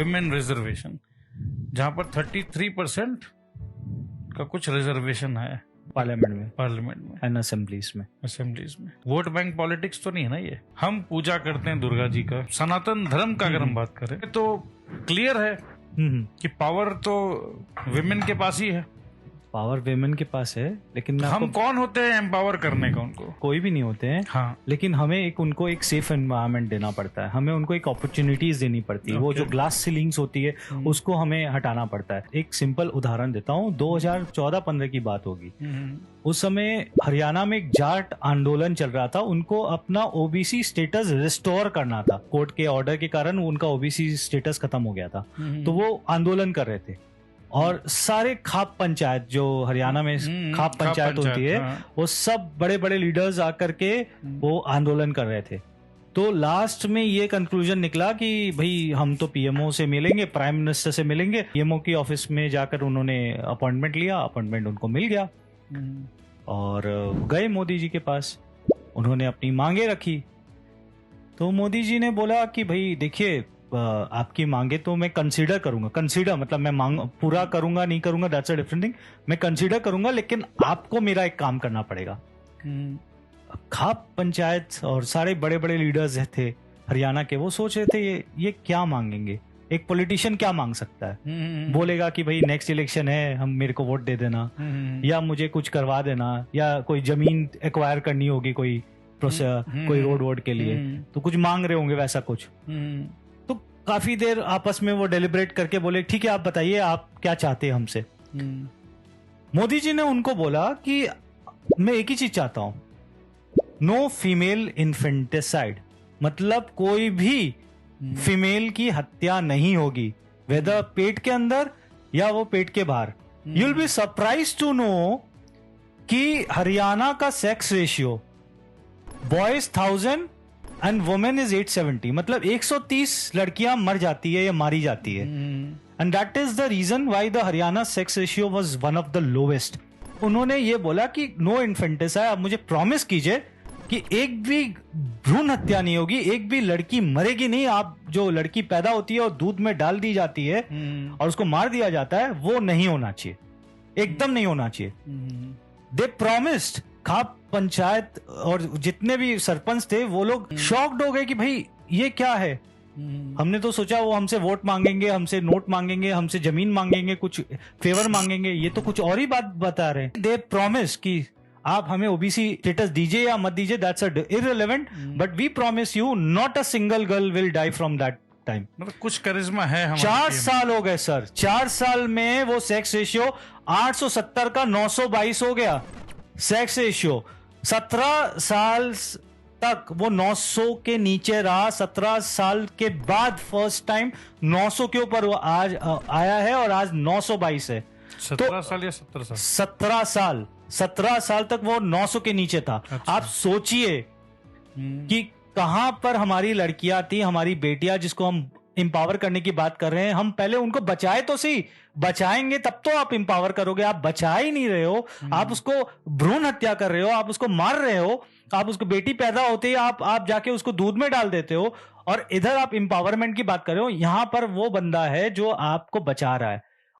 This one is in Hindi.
विमेन रिजर्वेशन, जहां पर 33% का कुछ रिजर्वेशन है पार्लियामेंट में एंड असेंबलीज में। वोट बैंक पॉलिटिक्स तो नहीं है ना ये। हम पूजा करते हैं दुर्गा जी का, सनातन धर्म का अगर हम बात करें तो क्लियर है कि पावर तो विमेन के पास ही है। पावर विमेन के पास है, लेकिन हम कौन होते हैं एम्पावर करने का? उनको कोई भी नहीं होते हैं। हाँ। लेकिन हमें उनको एक सेफ एनवायरनमेंट देना पड़ता है, हमें उनको एक अपॉर्चुनिटीज देनी पड़ती है। वो जो ग्लास सीलिंग्स होती है उसको हमें हटाना पड़ता है। एक सिंपल उदाहरण देता हूँ, 2014-15 की बात होगी। उस समय हरियाणा में एक जाट आंदोलन चल रहा था, उनको अपना ओबीसी स्टेटस रिस्टोर करना था। कोर्ट के ऑर्डर के कारण उनका ओबीसी स्टेटस खत्म हो गया था, तो वो आंदोलन कर रहे थे। और सारे खाप पंचायत, जो हरियाणा में खाप पंचायत होती है, वो सब बड़े बड़े लीडर्स आकर के वो आंदोलन कर रहे थे। तो लास्ट में ये कंक्लूजन निकला कि भाई हम तो पीएमओ से मिलेंगे, प्राइम मिनिस्टर से मिलेंगे। पीएमओ की ऑफिस में जाकर उन्होंने अपॉइंटमेंट लिया, अपॉइंटमेंट उनको मिल गया और गए मोदी जी के पास। उन्होंने अपनी मांगे रखी, तो मोदी जी ने बोला कि भाई देखिए, आपकी मांगे तो मैं कंसीडर करूंगा। कंसीडर मतलब मैं मांग पूरा करूंगा नहीं करूंगा, दैट्स अ डिफरेंट थिंग। मैं कंसीडर करूंगा, लेकिन आपको मेरा एक काम करना पड़ेगा। खाप पंचायत और सारे बड़े बड़े लीडर्स थे हरियाणा के, वो सोच रहे थे ये क्या मांगेंगे। एक पॉलिटिशियन क्या मांग सकता है? बोलेगा कि भाई नेक्स्ट इलेक्शन है, हम मेरे को वोट दे देना, या मुझे कुछ करवा देना, या कोई जमीन एक्वायर करनी होगी, कोई प्रोसेस, कोई रोड के लिए, तो कुछ मांग रहे होंगे वैसा कुछ। काफी देर आपस में वो डेलिब्रेट करके बोले ठीक है, आप बताइए आप क्या चाहते हैं हमसे। मोदी जी ने उनको बोला कि मैं एक ही चीज चाहता हूं, नो फीमेल इन्फेंटिसाइड, मतलब कोई भी फीमेल की हत्या नहीं होगी, वेदर पेट के अंदर या वो पेट के बाहर। You will be surprise to know कि हरियाणा का sex ratio boys 1000 and women is 870, मतलब 130 लड़कियां मर जाती है या मारी जाती है। And that is the reason why the Haryana sex ratio was one of the lowest. उन्होंने ये बोला कि नो इन्फेंटिसाइड, आप मुझे प्रॉमिस कीजिए कि एक भी भ्रूण हत्या नहीं होगी, एक भी लड़की मरेगी नहीं। आप जो लड़की पैदा होती है और दूध में डाल दी जाती है और उसको मार दिया जाता है, वो नहीं होना चाहिए, एकदम नहीं होना चाहिए। दे प्रॉमिस्ड। खाप पंचायत और जितने भी सरपंच थे वो लोग शॉक्ड हो गए कि भाई ये क्या है। हमने तो सोचा वो हमसे वोट मांगेंगे, हमसे नोट मांगेंगे, हमसे जमीन मांगेंगे, कुछ फेवर मांगेंगे, ये तो कुछ और ही बात बता रहे हैं। दे प्रॉमिस कि आप हमें ओबीसी स्टेटस दीजिए या मत दीजिए, that's irrelevant, but we promise you not a single girl will die from that time. मतलब कुछ करिश्मा है। 4 साल हो गए सर, 4 साल में वो सेक्स रेशियो 870 का 922 हो गया। सेक्स रेशियो 17 साल तक वो 900 के नीचे रहा। 17 साल के बाद फर्स्ट टाइम 900 के ऊपर वो आज आया है और आज 922 है। 17 साल या 17 साल? 17 साल तक वो 900 के नीचे था। अच्छा। आप सोचिए कि कहां पर हमारी लड़कियां थी, हमारी बेटियां, जिसको हम इंपावर करने की बात कर रहे हैं। हम पहले उनको बचाए तो सही, बचाएंगे तब तो आप इंपावर करोगे। आप बचा ही नहीं रहे हो, आप उसको भ्रूण हत्या कर रहे हो, आप उसको मार रहे हो। आप उसको बेटी पैदा होते ही आप जाके उसको दूध में डाल देते हो, और इधर आप इंपावरमेंट की बात कर रहे हो। यहां पर वो बंदा है जो आपको बचा रहा है।